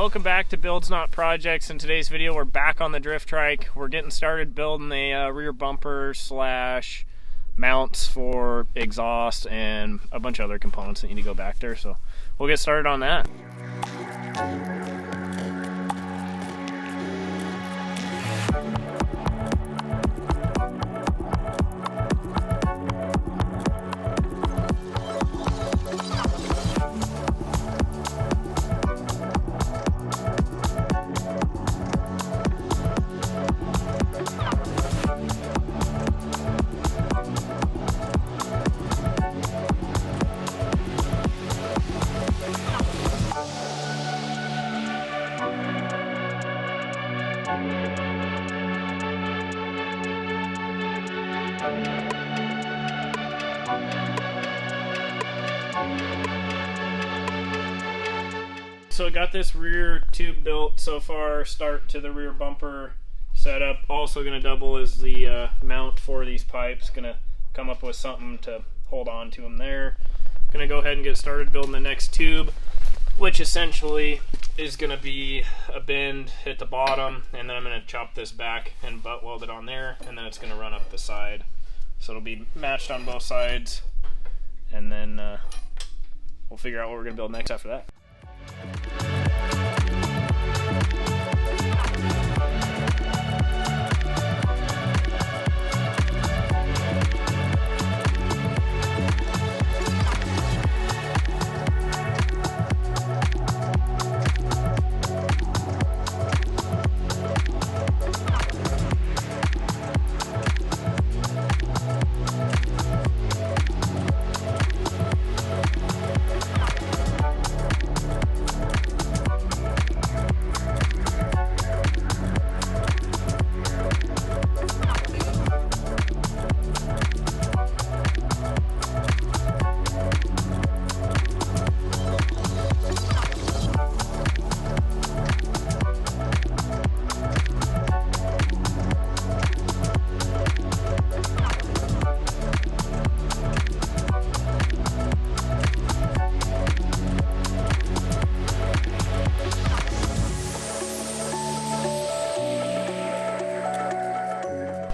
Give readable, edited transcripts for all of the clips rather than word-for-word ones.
Welcome back to Builds Not Projects. In today's video we're back on the drift trike. We're getting started building the rear bumper slash mounts for exhaust and a bunch of other components that need to go back there, so we'll get started on that. So I got this rear tube built so far, start to the rear bumper setup. Also going to double as the mount for these pipes. Going to come up with something to hold on to them there. Going to go ahead and get started building the next tube, which essentially is going to be a bend at the bottom, and then I'm going to chop this back and butt weld it on there, and then it's going to run up the side. So it'll be matched on both sides, and then we'll figure out what we're going to build next after that.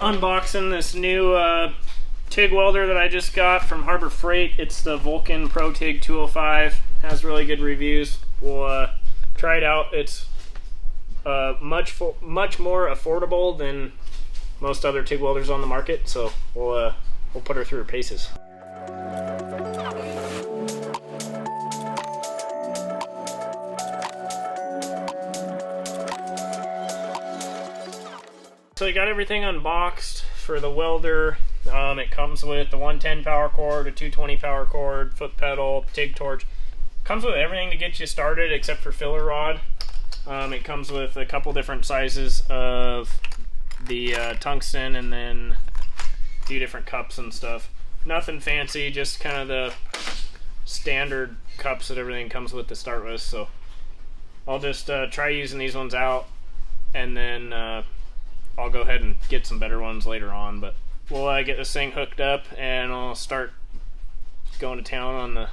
Unboxing this new TIG welder that I just got from Harbor Freight. It's the Vulcan Pro TIG 205. Has really good reviews. We'll try it out. It's much more affordable than most other TIG welders on the market, so we'll put her through her paces. So you got everything unboxed for the welder. It comes with the 110 power cord, a 220 power cord, foot pedal, TIG torch. Comes with everything to get you started except for filler rod. It comes with a couple different sizes of the tungsten, and then a few different cups and stuff. Nothing fancy, just kind of the standard cups that everything comes with to start with. So I'll just try using these ones out, and then I'll go ahead and get some better ones later on, but we'll get this thing hooked up and I'll start going to town on the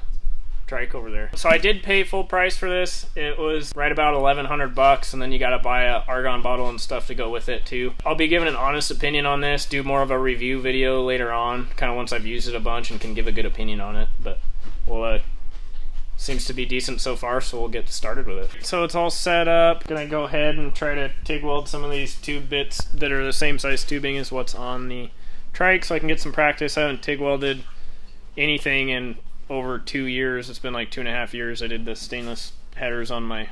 trike over there. So I did pay full price for this. It was right about 1,100 bucks, and then you got to buy a argon bottle and stuff to go with it too. I'll be giving an honest opinion on this, do more of a review video later on, kind of once I've used it a bunch and can give a good opinion on it, but we'll seems to be decent so far, so we'll get started with it. So it's all set up. Gonna go ahead and try to TIG weld some of these tube bits that are the same size tubing as what's on the trike, so I can get some practice. I haven't TIG welded anything in over 2 years. It's been like 2.5 years. I did the stainless headers on my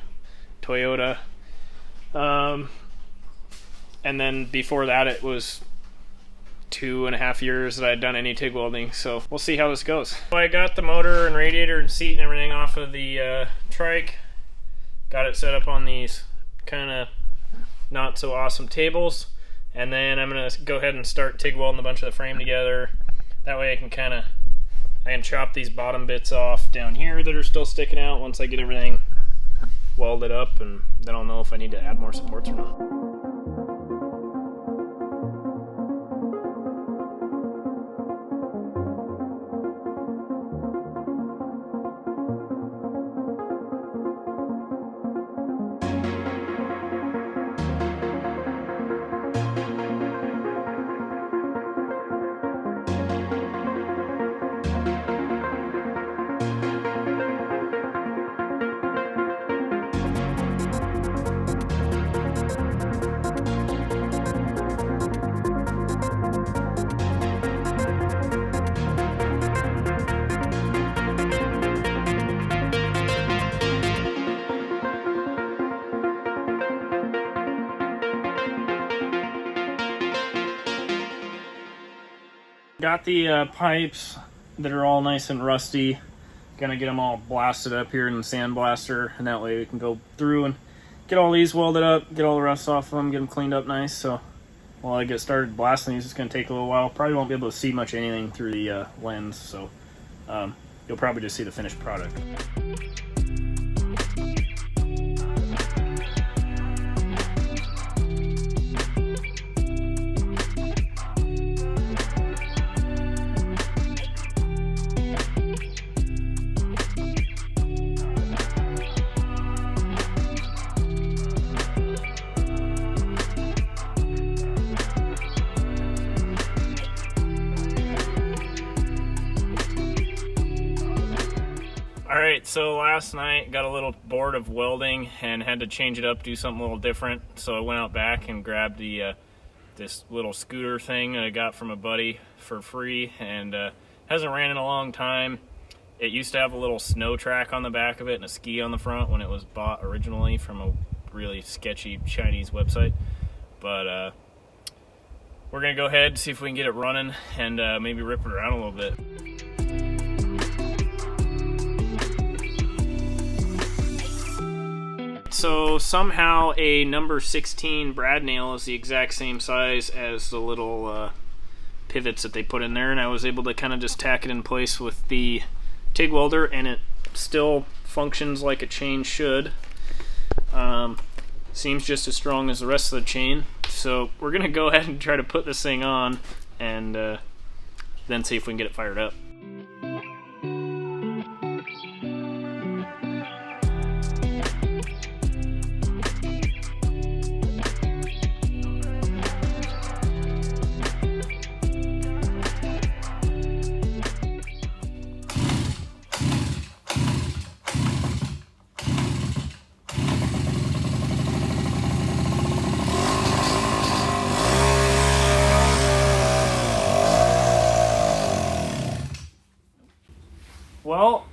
Toyota. And then before that it was 2.5 years that I'd done any TIG welding, so we'll see how this goes. So I got the motor and radiator and seat and everything off of the trike. Got it set up on these kind of not so awesome tables, and then I'm gonna go ahead and start TIG welding a bunch of the frame together. That way I can chop these bottom bits off down here that are still sticking out once I get everything welded up, and then I'll know if I need to add more supports or not. got the pipes that are all nice and rusty. Gonna get them all blasted up here in the sandblaster, and that way we can go through and get all these welded up, get all the rust off of them, get them cleaned up nice. So while I get started blasting these, it's gonna take a little while. Probably won't be able to see much anything through the lens, so you'll probably just see the finished product. Alright, so last night got a little bored of welding and had to change it up, do something a little different. So I went out back and grabbed the this little scooter thing that I got from a buddy for free, and hasn't ran in a long time. It used to have a little snow track on the back of it and a ski on the front when it was bought originally from a really sketchy Chinese website. But we're gonna go ahead and see if we can get it running and maybe rip it around a little bit. So somehow a number 16 brad nail is the exact same size as the little pivots that they put in there, and I was able to kind of just tack it in place with the TIG welder, and it still functions like a chain should. Seems just as strong as the rest of the chain. So we're gonna go ahead and try to put this thing on and then see if we can get it fired up. Well,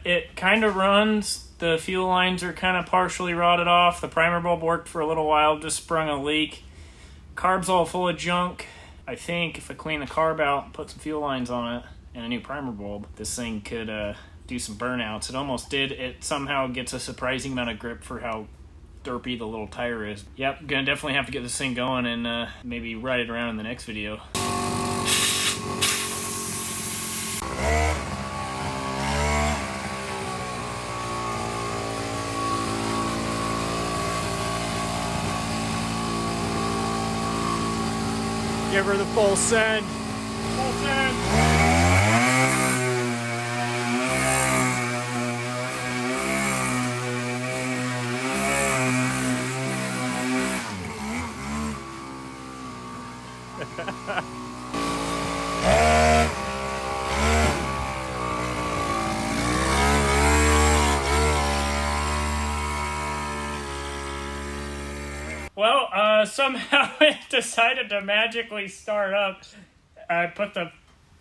it kind of runs. The fuel lines are kind of partially rotted off. The primer bulb worked for a little while, just sprung a leak. Carb's all full of junk. I think if I clean the carb out and put some fuel lines on it and a new primer bulb, this thing could do some burnouts. It almost did. It somehow gets a surprising amount of grip for how derpy the little tire is. Yep, gonna definitely have to get this thing going and maybe ride it around in the next video. Give her the full send. Full send. Well, somehow it decided to magically start up. I put the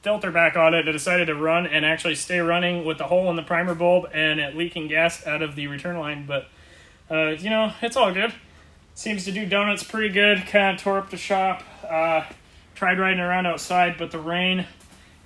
filter back on it, it decided to run and actually stay running with the hole in the primer bulb and it leaking gas out of the return line. But, you know, it's all good. Seems to do donuts pretty good. Kind of tore up the shop. Tried riding around outside, but the rain,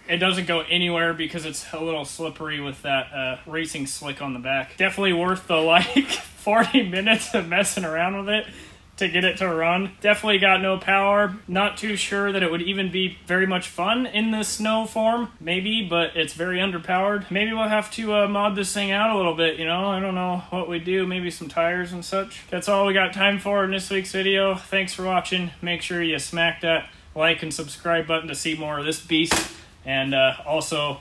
it doesn't go anywhere because it's a little slippery with that racing slick on the back. Definitely worth the, like, 40 minutes of messing around with it to get it to run. Definitely got no power. Not too sure that it would even be very much fun in the snow form. Maybe, but it's very underpowered. Maybe we'll have to mod this thing out a little bit, you know? I don't know what we do. Maybe some tires and such. That's all we got time for in this week's video. Thanks for watching. Make sure you smack that like and subscribe button to see more of this beast. And also,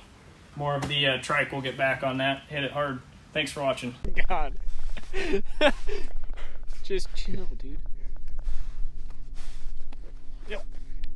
more of the Trike. We'll get back on that. Hit it hard. Thanks for watching. God. Just chill, dude. Yep.